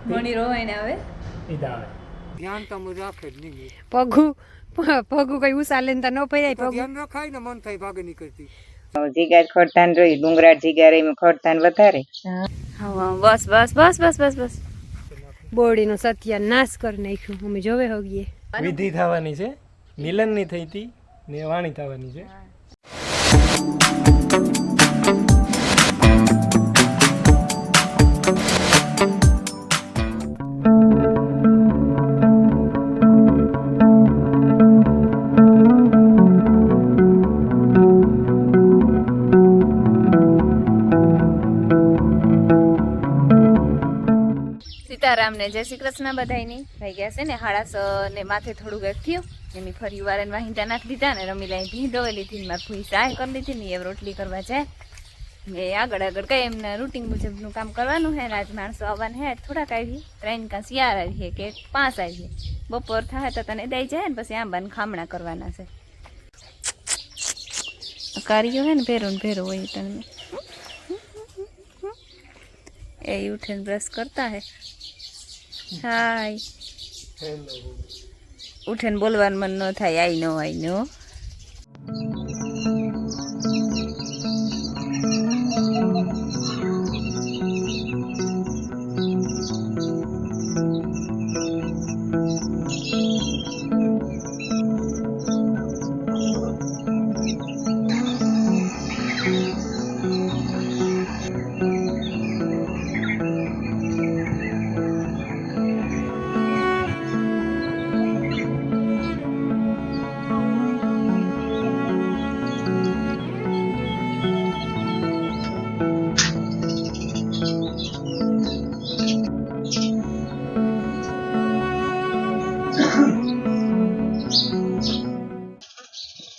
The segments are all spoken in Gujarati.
મણી રોવાઈને આવે ઈદા આવે ધ્યાન તો મુ રાખે જ નહીં પગું કઈ ઉસાલે ને ન પર્યાય પગું ધ્યાન રખાય ને મન થાય ભાગે નીકળતી જીગાર ખોડતાન રોઈ ડુંગરા જીગાર એમાં ખોડતાન વધારે હા બસ બસ બસ બસ બસ બસ બોડીનો સત્યાનાશ કરી નાખ્યું અમે જોવે હોગીએ વિધિ થવાની છે મિલનની થઈ હતી ને વાણી થવાની છે સીતારામને જય શ્રી કૃષ્ણ બધાયની થઈ ગયા છે ને 6:30 ને માથે થોડું ગેપ થયું એની ફરી વાર એને વાહિંટા નાખી દીધા ને રમીલાઈ ભીંડો લીધી મારે ભૂઈ સહાય કરી લીધી ને એ રોટલી કરવા જાય એ આગળ આગળ કઈ એમને રૂટીન મુજબનું કામ કરવાનું હે ને આજ માણસો આવવાના હે થોડાક આવી 3 કા 4 આવી કે 5 આવી બપોર થાય તો તને દઈ જાય ને પછી આંબાને ખામણા કરવાના છે કાર્યો હે ને ભેરો હોય તને એ ઉઠે ને બ્રશ કરતા હે હાય ઉઠે ને બોલવાનું મન ન થાય આઈ નો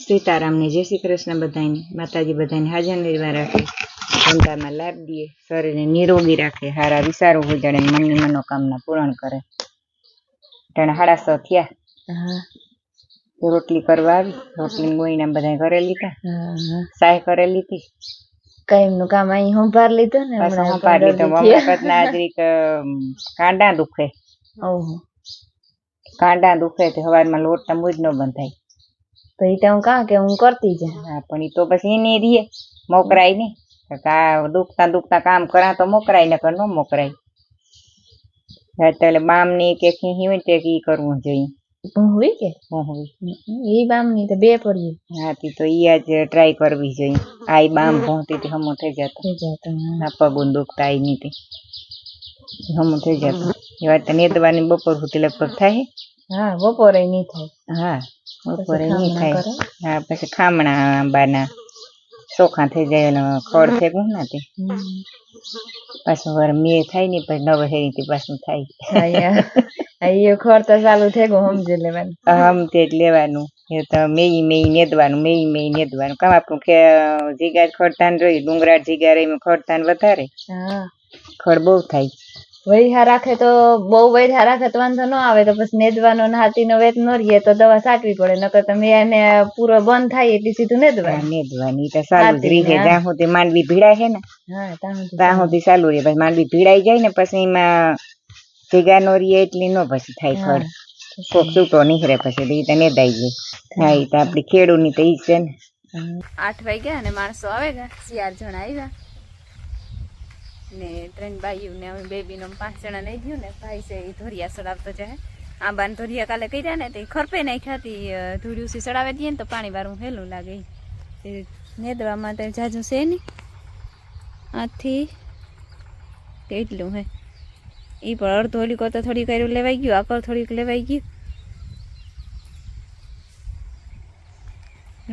સીતારામને જય શ્રી કૃષ્ણ બધાને માતાજી બધાને હાજર નિર્વાહ રાખે ધંધામાં લાભ દે શરીરને નિરોગી રાખે હારા વિચારો ઉજાડે મનની મનોકામના પૂર્ણ કરે તેને 6:30 થયા રોટલી કરવા આવી રોટલી ગોઈના બધા કરે લીધા સાય કરે લીધી કાયમનું કામ અહીં સંભાળ લીધું ને સંભાળ લીધું હમણાં હાજરી કાંડા દુખે તો સવારમાં લોટ મુજ ન બંધાય તો એ તો હું કાં કે હું કરતી જ હા પણ એ તો પછી એને રીએ મોકરાય ને દુખતા કામ કરા તો મોકરાય ને ન મોકરાય એટલે બામ ની કે ખીહી હોય તે ઈ કરવું જોઈએ ભૂંવી કે એ બામ ની તો 2 પડી હા તી તો ઈ આજ ટ્રાય કરવી જોઈએ આ બામ ભોંતી થી હમો થઈ જતો ના પગું દુખતા આઈ ની હમો થઈ જતો એ વાત નેદવાની બપોર સુધી લગભગ થાય હા બપોરે નહીં થાય હા બપોરે નહીં થાય હા પછી ખામણા આંબાના ચોખા થઈ જાય ને ખડ ફેંકવું ના તે પાછું વાર મેં થાય ને પછી નવહેરીથી પાછું થાય એ ખડ તો ચાલુ થઈ ગયું સમજી લેવાનું સમજે જ લેવાનું એ તો મેઈ નેદવાનું કામ આપણું જીગાર ખડતાન રોઈ ડુંગરા જીગાર એમાં ખડતાન વધારે ખડ બહુ થાય વૈહા રાખે તો બહુ વૈહા રાખે તો વાંધો ન આવે તો પછી નેદવાનો હાથી નો વેત ન રહીએ તો દવા સાકવી પડે નકર તમે એને પૂરો બંધ થાય એટલે સીધું નેદવાની તો ચાલુ જ રહે જ્યાં સુધી માંડવી ભીડાય છે ને ત્યાં સુધી ચાલુ રહે પછી માંડવી ભીડાઈ જાય ને પછી એમાં ભેગા નો રહીએ એટલી ન પછી થાય ખડ કોક છૂટો નીકળે પછી એ તો નેદાઈ જાય હા એ તો આપડી ખેડૂત ની તો ઈ છે ને 8 વાગ્યા અને માણસો આવે ગયા 4 જણા આવ્યા ને 3 ભાઈઓ ને અમે બેબી નો 5 જણા નહીં ગયું ને ભાઈ છે એ ધોરિયા સડાવતો જાય આંબા ને ધોરિયા કાલે કર્યા ને તે ખરપે નાખ્યા હતી ધૂળ્યુસી સડાવે દઈએ ને તો પાણી વાળું હેલું લાગે નેદવામાં તો જાજુ છે નહીં આથી કેટલું હે એ પણ અડધો ઓલીકો તો થોડીક કર્યું લેવાઈ ગયું આકર થોડીક લેવાઈ ગયું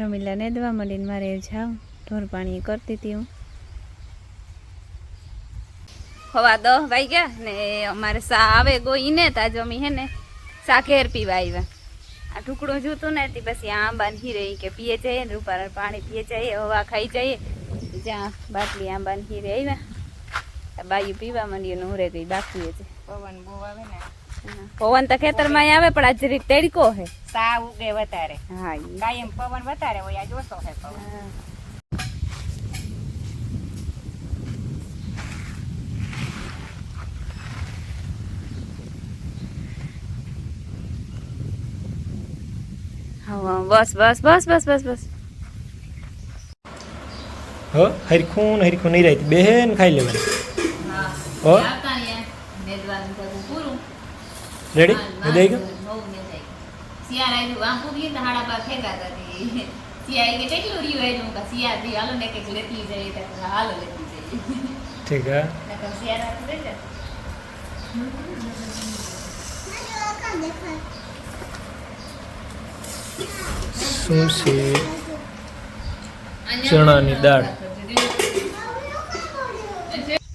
રમીલા નેદવા માંડીને મારે જાઉં ઢોર પાણી કરતી હતી હું 10:15 વાગ્યા ને અમારે સા આવે ગોઈને તાજ અમે હે ને સા ઘેર પીવા આવ્યા આ ટુકડું જોતું ને પછી આંબા ની રહી કે પીએ જઈએ ને રૂપારા પાણી પીએ જઈએ હવા ખાઈ જઈએ જ્યાં બાટલી આંબા ની હીરે આવ્યા બાયું પીવા માંડીએ હું રે ગઈ બાકી છે પવન બહુ આવે ને પવન તો ખેતરમાં આવે પણ આ જરીક તડકો હે સા ઉગે વધારે હા કાયમ પવન વધારે હોય આજ ઓછો હે પવન હા બસ બસ બસ બસ બસ બસ હો હરખું નહીં રહી બેન ખાઈ લેવાની હો રેડી દઈ ગયો ઠીક હે શું છે ચણાની દાળ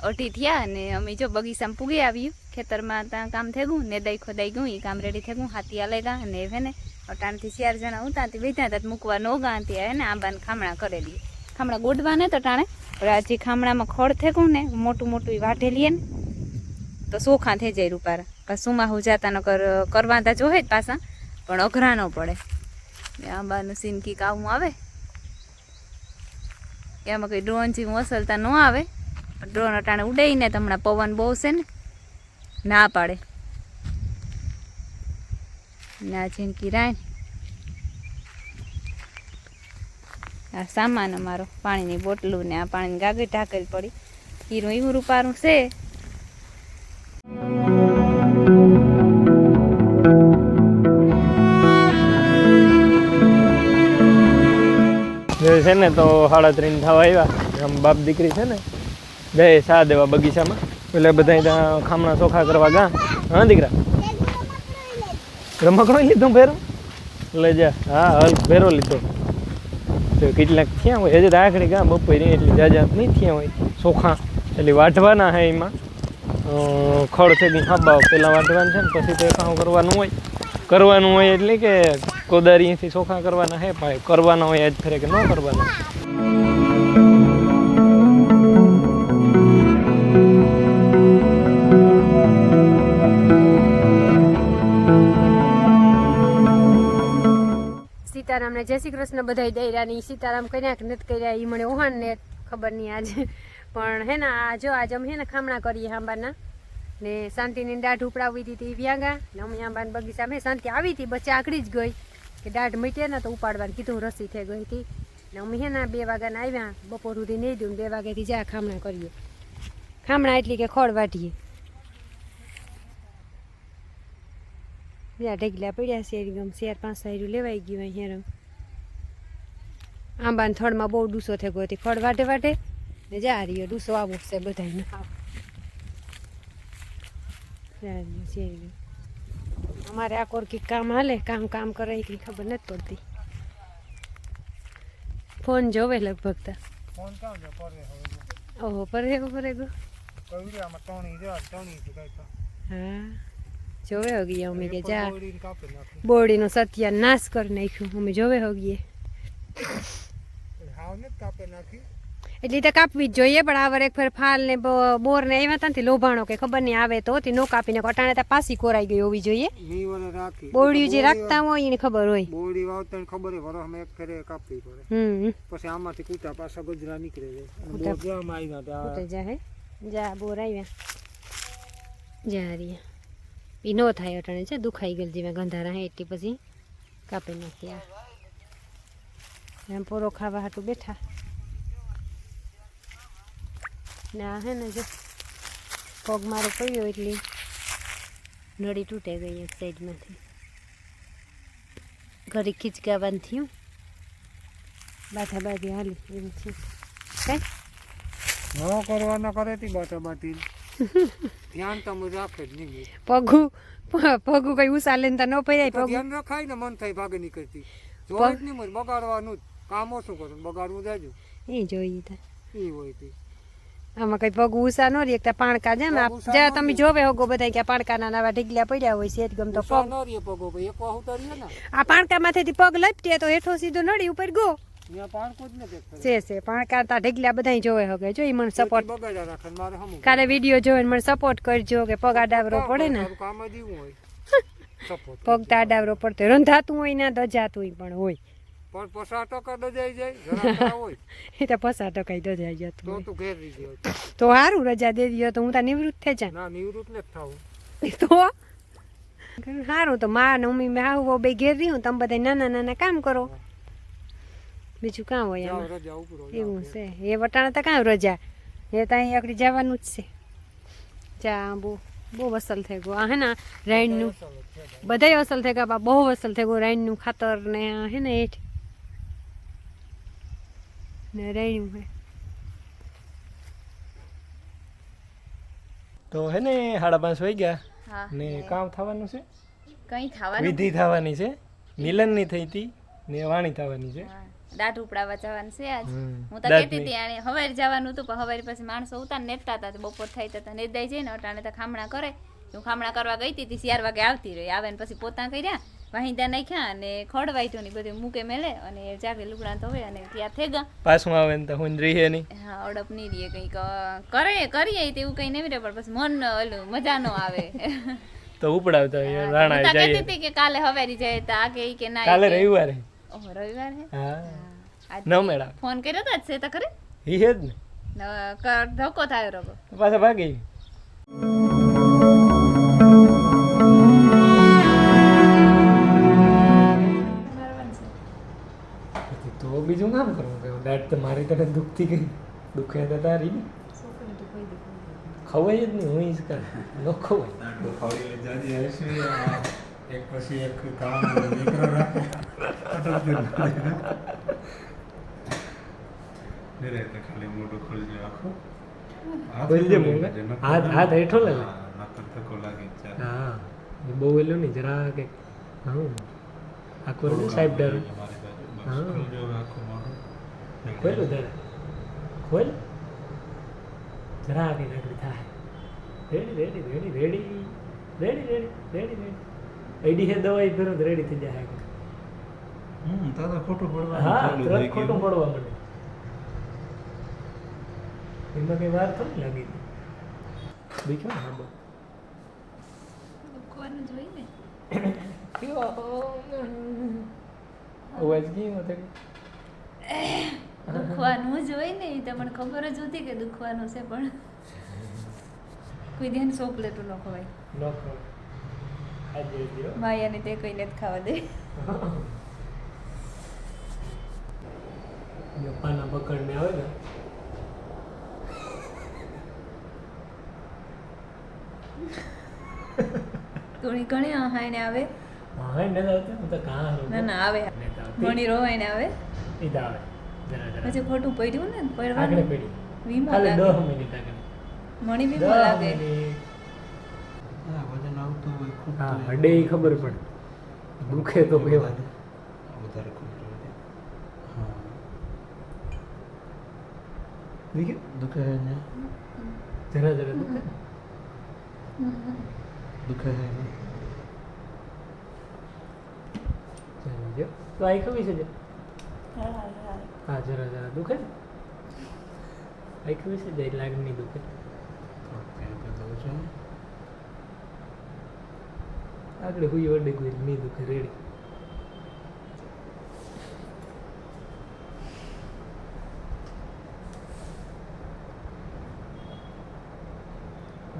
અઢી થયા અને અમે જો બગીચામાં પૂગી આવ્યું ખેતરમાં ત્યાં કામ થઈ ગયું ને દઈ ખોદાઈ ગયું એ કામ રેડી થઈ ગયું હાથી આલે ગયા અને હે ને અટાણથી 4 જણા હું ત્યાંથી બેઠા હતા મૂકવા નો ગા ત્યાં હે ને આંબાને ખામણા કરેલી ખામણા ગોડવા ને તો ટાણે પણ આજે ખામણામાં ખડ થઈ ગયું ને મોટું મોટું વાઢેલી ને તો સોખા થઈ જાય રૂપારા કસુમાં હું જાતા ન કરવા તા જોહે જ પાછા પણ અઘરા ન પડે આંબાનું સીનકી કાવું આવે એમાં કંઈ ડ્રોન જેવું અસલતા ન આવે ડ્રોન અટાણે ઉડાઈને હમણાં પવન બહુ છે ને ના પાડે ના ઝીણકી રાય આ સામાન અમારો પાણીની બોટલું ને આ પાણીની ગાગર ઢાંકેલ પડી હીરું એવું રૂપારું છે છે ને તો 3:30 થવા આવ્યા આમ બાપ દીકરી છે ને બે સા દેવા બગીચામાં એટલે બધા ત્યાં ખામણા ચોખા કરવા ગા હા દીકરા રમકડો લીધો ભેરો લઈ જા હા હલ ભેરો લીધો તો કેટલાક થયા હોય હજી આખડી ગા બપોરે એટલી જાજા નહીં થયા હોય ચોખા એટલે વાઢવાના હે એમાં ખડ છે કે હાબાવ પહેલાં વાઢવાનું છે ને પછી તો કામ કરવાનું હોય એટલે કે કોદારીથી ચોખા કરવાના હે ભાઈ કરવાના હોય આજ ફરે કે ન કરવાના સીતારામને જય શ્રી કૃષ્ણ બધાય દૈરાની સીતારામ કર્યા કે નથી કર્યા એ મને ઓહાણ ને ખબર નહીં આજે પણ હે ને આ જો આજે અમે હે ને ખામણા કરીએ આંબાના ને શાંતિની દાઢ ઉપડાવી હતી વ્યાગા ને અમે આંબાના બગીચામાં શાંતિ આવી હતી બચ્ચા આકડી જ ગઈ કે દાઢ મીટે ને તો ઉપાડવાનું કીધું રસી થઈ ગઈ હતી ને અમે હે ને 2 વાગ્યાના આવ્યા બપોર સુધી નહીં દઉં 2 વાગ્યાથી જા ખામણા કરીએ ખામણા એટલી કે ખડ વાટીએ બીજા ઢગલા પડ્યા શેરી ગમ 4-5 સાયરું લેવાઈ ગયું અહીંયા આંબાના થડમાં બહુ ડૂસો થઈ ગયો હતી ખડ વાટે વાટે ને જા રહ્યો ડૂસો આવો છે બધાને અમારે આ કોર કંઈક કામ હાલે કામ કરે કંઈ ખબર નથી પડતી ફોન જોવે લગભગ તા ઓહો પરેગો હા જોવે હોગીએ અમે કે જા બોડીનો સત્યાનાશ કરી નાખ્યું અમે જોવે હોગીએ એટલી તો કાપવી જ જોઈએ પણ આ વાર એક ફેર ફાલ ને બોર ને આવ્યા હતા ને લોભાણો કે ખબર નહીં આવે તો નો કાપીને અટાણે ત્યાં પાછી કોરાઈ ગઈ હોવી જોઈએ બોરડી જે રાખતા હોય એને ખબર હોય બોરડી વાવતા ખબર હોય વરસમાં એક ફેરે કાપવી પડે પછી આમાંથી કૂટા પાછા ગજરા નીકળે જાય બોરમાં આવ્યા જાય જા બોર આવ્યા જા રહ્યા એ નો થાય અટાણે છે દુખાઈ ગયેલ જેવા ગંધારા હે એટલી પછી કાપી નાખ્યા એમ પોરો ખાવા હાટું બેઠા ના હે ને જો પગ મારો પડ્યો એટલી નળી તૂટે ગઈ એક સાઈડમાંથી ઘરે ખીચકાવાનું થયું બાથા બાથી હાલી એવું છે કઈ ન કરવાના કરે તી બાટા બાટી ધ્યાન તમે રાખે જ નહીં પગું કઈ ઉસાલે ને ન પડાય પગ ધ્યાન રખાય ને મન થાય ભાગે નીકળતી જોઈ જ નહીં મત બગાડવાનું જ કામ ઓછું કરું બગાડવું જાજુ એ જોઈ તા એ હોય તે આમાં કઈ પગ ઉષા નો રે એકતા પાણકા છે ને જ્યાં તમે જોવે હોગો બધા કે પાણકાના નવા ઢીગલા પડ્યા હોય છે ગમ તો પગ ન રે પગો ભાઈ એક વાહુ તરીએ ને આ પાણકામાંથી પગ લપટે તો હેઠો સીધો નડી ઉપર ગો ત્યાં પાણકો જ ન દેખતા છે પાણકા તા ઢીગલા બધા જોવે હોગે જો ઈ મને સપોર્ટ બગાડ્યા રાખે મારે હમું કાલે વિડિયો જોઈને મને સપોર્ટ કરજો કે પગ આડાવરો પડે ને કામ જ એવું હોય સપોર્ટ પગ તા આડાવરો પડતો રંધાતું હોય ને દજાતું પણ હોય પણ 50% દજાઈ જાય જરા હોય એ તો 50% દજાઈ જતું તો તું ઘેર રહી ગયો તો સારું રજા દે દિયો તો હું તા નિવૃત્ત થઈ જા ના નિવૃત્ત ન થાવું તો સારું તો માં ને મમ્મી મેં આવું બે ઘેર રહ્યું તમે બધા નાના નાના કામ કરો બીજું કાં હોય એમાં રજા ઉપર એવું છે એ વટાણા તો કાં રજા એ તો અહીં આગળ જવાનું જ છે ચા બહુ અસલ થઈ ગયું આ હે ને રાઈડનું બધાય અસલ થઈ ગયા બહુ અસલ થઈ ગયું રાઈડનું ખાતર ને આ હે ને હેઠ ને રાઈડનું હે તો હે ને 5:30 વાગી ગયા હા ને કામ થવાનું છે કઈ ખાવાનું વિધિ થવાની છે મિલનની થઈ હતી ને વાણી થવાની છે દાઢ ઉપડાવવા જવાનું છે આજ હું તો દાઢ કહેતી હતી આને હવારે જવાનું હતું પણ હવારે પછી માણસો ઉતાર નેતા હતા તો બપોર થઈ તો નેદાઈ જાય ને અટાણે તો ખામણા કરે હું ખામણા કરવા ગઈ હતી 4 વાગે આવતી રહી આવે ને પછી પોતા કર્યા વાહિંદા નાખ્યા અને ખોડવાઈ તો બધું મૂકે મેલે અને જાગે લુગડા ધોવે અને ત્યાં થઈ ગયા પાછું આવે ને તો હું રહીએ નહીં હા અડપ નહીં રહીએ કંઈક કરીએ તેવું કંઈ નહીં રહે પણ પછી મન ઓલું મજા ન આવે તો ઉપડાવતા હોય હું રાણા તો કહેતી જાય હતી કે કાલે હવારી જાય તો આ કે ના કાલે રવિવારે ઓહો રવિવાર હે હા આજ ન મેળા ફોન કર્યો તો છે તો ખરે ઈ હે જ ને ધક્કો થયો રગો પાછા ભાગી તો બીજું કામ કરવું કે દાટ તો મારી તને દુખતી ગઈ દુખે તો તારી ને ખવાય જ નહીં હું જ કર ન ખવાય એક પછી એક કામ દીકરો રાખે ખાલી મોટું ખોલજો આખું ખોલજે મોંઘા હાથ હેઠો લે ધક્કો લાગે હા એ બહુ વેલું નહીં જરા કે હા આખું રહ્યું સાહેબ ડર હા ખોલું દર ખોલ જરા કે નાકડી થાય ready ready ready ready ready ready ready ready એડી હે દવાઈ ફેરો રેડી થઈ જાય દાદા ખોટું પડવા હા તરત ખોટું પડવા માંડે એમાં કઈ વાર થોડી લાગી દેખ્યો ને હા દુખવાનું જોઈ ને અવાજ કેમ હતો દુખવાનું જ હોય ને એ તમને ખબર જ હતી કે દુખવાનું છે પણ કોઈ ધ્યાન ચોકલેટું ન ખવાય ન ખબર આજે દિયો માયાને તે કઈ નથી ખાવા દે પાના પકડને આવે ને થોડી ઘણી હાઈને આવે હા ને આવતી હું તો કાં ના ના આવે મણી રોવાઈને આવે ઈ તો આવે જરા જરા પછી ખોટું પડ્યું ને આગળ પડવાનું પડી વીમો ખાલી લાગે 10 મિનિટ આગળ મણી વીમો 10 લાગે મિનિટ વજન આવતું હોય ખૂબ હા હડે ઈ ખબર પડે દુખે તો બેવા વધારે ખૂબ હા દુખે હે ને જરા જરા દુખે દુખે હે ને ચાલો જો તો આઈ ખવી છે હા જરા જરા દુખે આઈ ખવી છે જાય લાગ નહીં દુખે આગળ હુઈ વડે કોઈ નહીં દુખે રેડી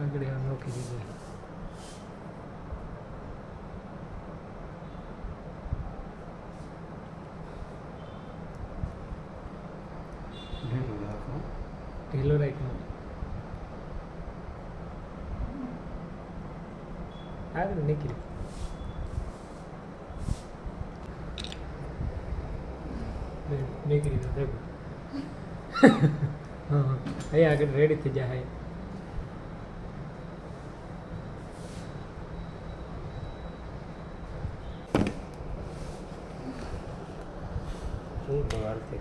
આગળ આ નોખી દીધું ઢીલો રાખો આગળ નીકળી નીકળી તો દેખો હા અહીં આગળ રેડી થઈ જાય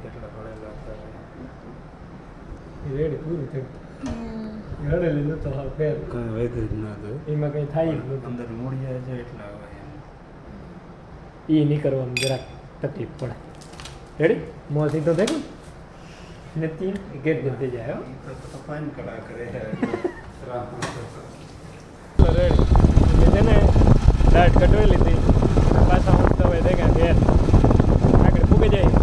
કેટલા ભણેલા રેડી પૂરું થયું રડેલી નતો હાલ ફેર કઈ વેધ જ ના દો એમાં કંઈ થાય જ નતું અંદર મૂળિયા છે એટલા હોય એ નહીં કરવામાં જરાક તકલીફ પડે રેડી મોસી તો દેખો નથી ગેટ જતી જાય હો તો પાન કડા કરે રેડી છે ને દાટ કટવી લીધી પાછા હું તો હવે દેખા ઘેર આગળ ફૂકી જાય